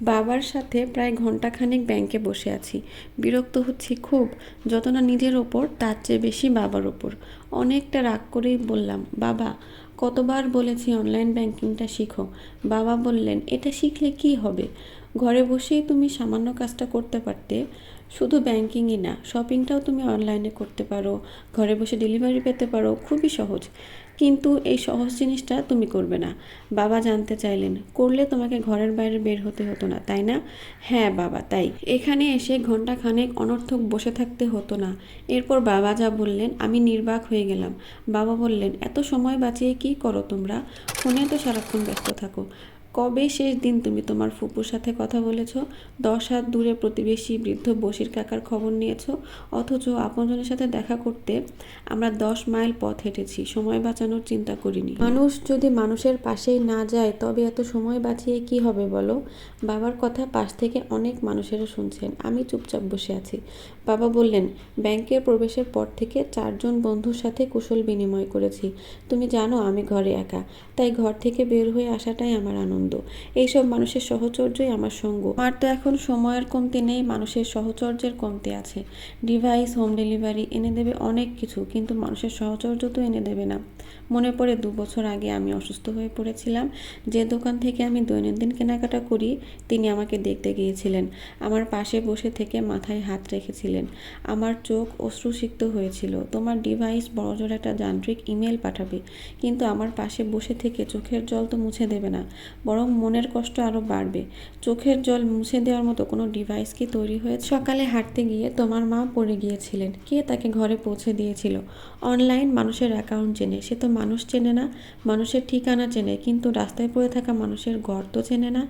বাবার সাথে প্রায় ঘন্টাখানেক ব্যাংকে বসে আছি। বিরক্ত হচ্ছি খুব, যত না নিজের ওপর তার চেয়ে বেশি বাবার ওপর। অনেকটা রাগ করেই বললাম, বাবা, কতবার বলেছি অনলাইন ব্যাংকিংটা শিখো। বাবা বললেন, এটা শিখলে কি হবে? ঘরে বসেই তুমি সামান্য কাজটা করতে পারতে। শুধু ব্যাংকিংই না, শপিংটাও তুমি অনলাইনে করতে পারো, ঘরে বসে ডেলিভারি পেতে পারো, খুবই সহজ। কিন্তু এই সহজ জিনিসটা তুমি করবে না। বাবা জানতে চাইলেন, করলে তোমাকে ঘরের বাইরে বের হতে হতো না, তাই না? হ্যাঁ বাবা, তাই। এখানে এসে ঘন্টাখানেক অনর্থক বসে থাকতে হতো না। এরপর বাবা যা বললেন আমি নির্বাক হয়ে গেলাম। বাবা বললেন, এত সময় বাঁচিয়ে কি করো তোমরা? ফোনে তো সারাক্ষণ ব্যস্ত থাকো। কবে শেষ দিন তুমি তোমার ফুপুর সাথে কথা বলেছ? 10 হাত দূরে প্রতিবেশী বৃদ্ধ বশির কাকার খবর নিয়েছ? অথচ আপনজনের সাথে দেখা করতে আমরা 10 মাইল পথ হেঁটেছি, সময় বাঁচানোর চিন্তা করিনি। মানুষ যদি মানুষের পাশেই না যায় তবে এত সময় বাঁচিয়ে কি হবে বলো? বাবার কথা পাশ থেকে অনেক মানুষেরা শুনছেন, আমি চুপচাপ বসে আছি। বাবা বললেন, ব্যাংকের প্রবেশের পর থেকে 4 জন বন্ধুর সাথে কুশল বিনিময় করেছি। তুমি জানো আমি ঘরে একা, তাই ঘর থেকে বের হয়ে আসাটাই আমার আনন্দ। এইসব মানুষের সহচর্যই আমার সঙ্গ। আমার তো এখন সময়ের কমতি নেই, মানুষের সহচর্যের কমতি আছে। ডিভাইস, হোম ডেলিভারি এনে দেবে অনেক কিছু, কিন্তু মানুষের সহচর্য তো এনে দেবে না। মনে পড়ে 2 বছর আগে আমি অসুস্থ হয়ে পড়েছিলাম। যে দোকান থেকে আমি দৈনন্দিন কেনাকাটা করি তিনি আমাকে দেখতে গিয়েছিলেন। আমার পাশে বসে থেকে মাথায় হাত রেখেছিলেন। আমার চোখ অশ্রুসিক্ত হয়েছিল। তোমার ডিভাইস বড়জোর একটা যান্ত্রিক ইমেল পাঠাবে, কিন্তু আমার পাশে বসে থেকে চোখের জল তো মুছে দেবে না, বরং মনের কষ্ট আরও বাড়বে। চোখের জল মুছে দেওয়ার মতো কোনো ডিভাইস কি তৈরি হয়েছে? সকালে হাঁটতে গিয়ে তোমার মা পড়ে গিয়েছিলেন, কে তাকে ঘরে পৌঁছে দিয়েছিল? অনলাইন মানুষের অ্যাকাউন্ট চেনে, সে তো মানুষ চেনে না। মানুষের ঠিকানা চেনে, কিন্তু রাস্তায় পড়ে থাকা মানুষের ঘর তো চেনে না।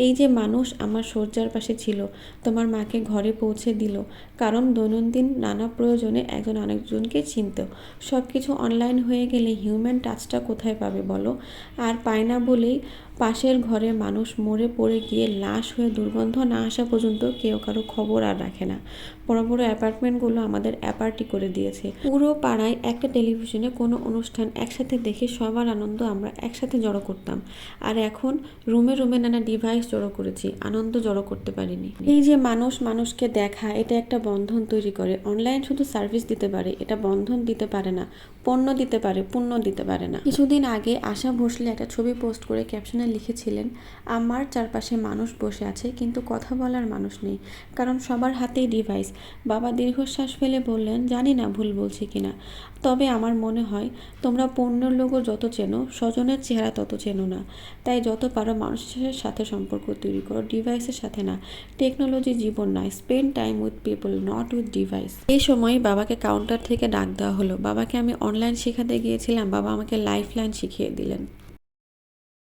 এই যে মানুষ আমার শয্যার পাশে ছিল, তোমার মাকে ঘরে পৌঁছে দিল, কারণ দৈনন্দিন নানা প্রয়োজনে একজন আরেকজনকে চিনত। সব কিছু অনলাইন হয়ে গেলে হিউম্যান টাচটা কোথায় পাবে বলো? আর পায় না বলেই পাশের ঘরে মানুষ মরে পড়ে গিয়ে লাশ হয়ে দুর্গন্ধ না আসা পর্যন্ত কেউ কারো খবর আর রাখে না। বড় বড় অ্যাপার্টমেন্টগুলো আমাদের অ্যাপার্টি করে দিয়েছে। পুরো পাড়ায় একটা টেলিভিশনে কোনো অনুষ্ঠান একসাথে দেখে সবার আনন্দ আমরা একসাথে জড়ো করতাম। আর এখন রুমে রুমে নানা ডিভাইস জড়ো করেছি, আনন্দ জড়ো করতে পারিনি। এই যে মানুষ মানুষকে দেখা, এটা একটা বন্ধন তৈরি করে। অনলাইন শুধু সার্ভিস দিতে পারে, এটা বন্ধন দিতে পারে না। পণ্য দিতে পারে, পুণ্য দিতে পারে না। কিছুদিন আগে আশা ভোসলে একটা ছবি পোস্ট করে ক্যাপশনে লিখেছিলেন, আমার চারপাশে মানুষ বসে আছে কিন্তু কথা বলার মানুষ নেই, কারণ সবার হাতেই ডিভাইস। বাবা দীর্ঘশ্বাস ফেলে বললেন, জানি না ভুল বলছি কিনা, তবে আমার মনে হয় তোমরা পণ্যের লোগো যত চেনো, স্বজনের চেহারা তত চেনো না। তাই যত পারো মানুষের সাথে সম্পর্ক তৈরি করো, ডিভাইসের সাথে না। টেকনোলজি জীবন নয়, spend time with people, not with device. এই সময় বাবাকে কাউন্টার থেকে ডাক দেওয়া হলো। বাবাকে আমি অনলাইন শেখাতে গিয়েছিলাম, বাবা আমাকে লাইফ লাইন শিখিয়ে দিলেন।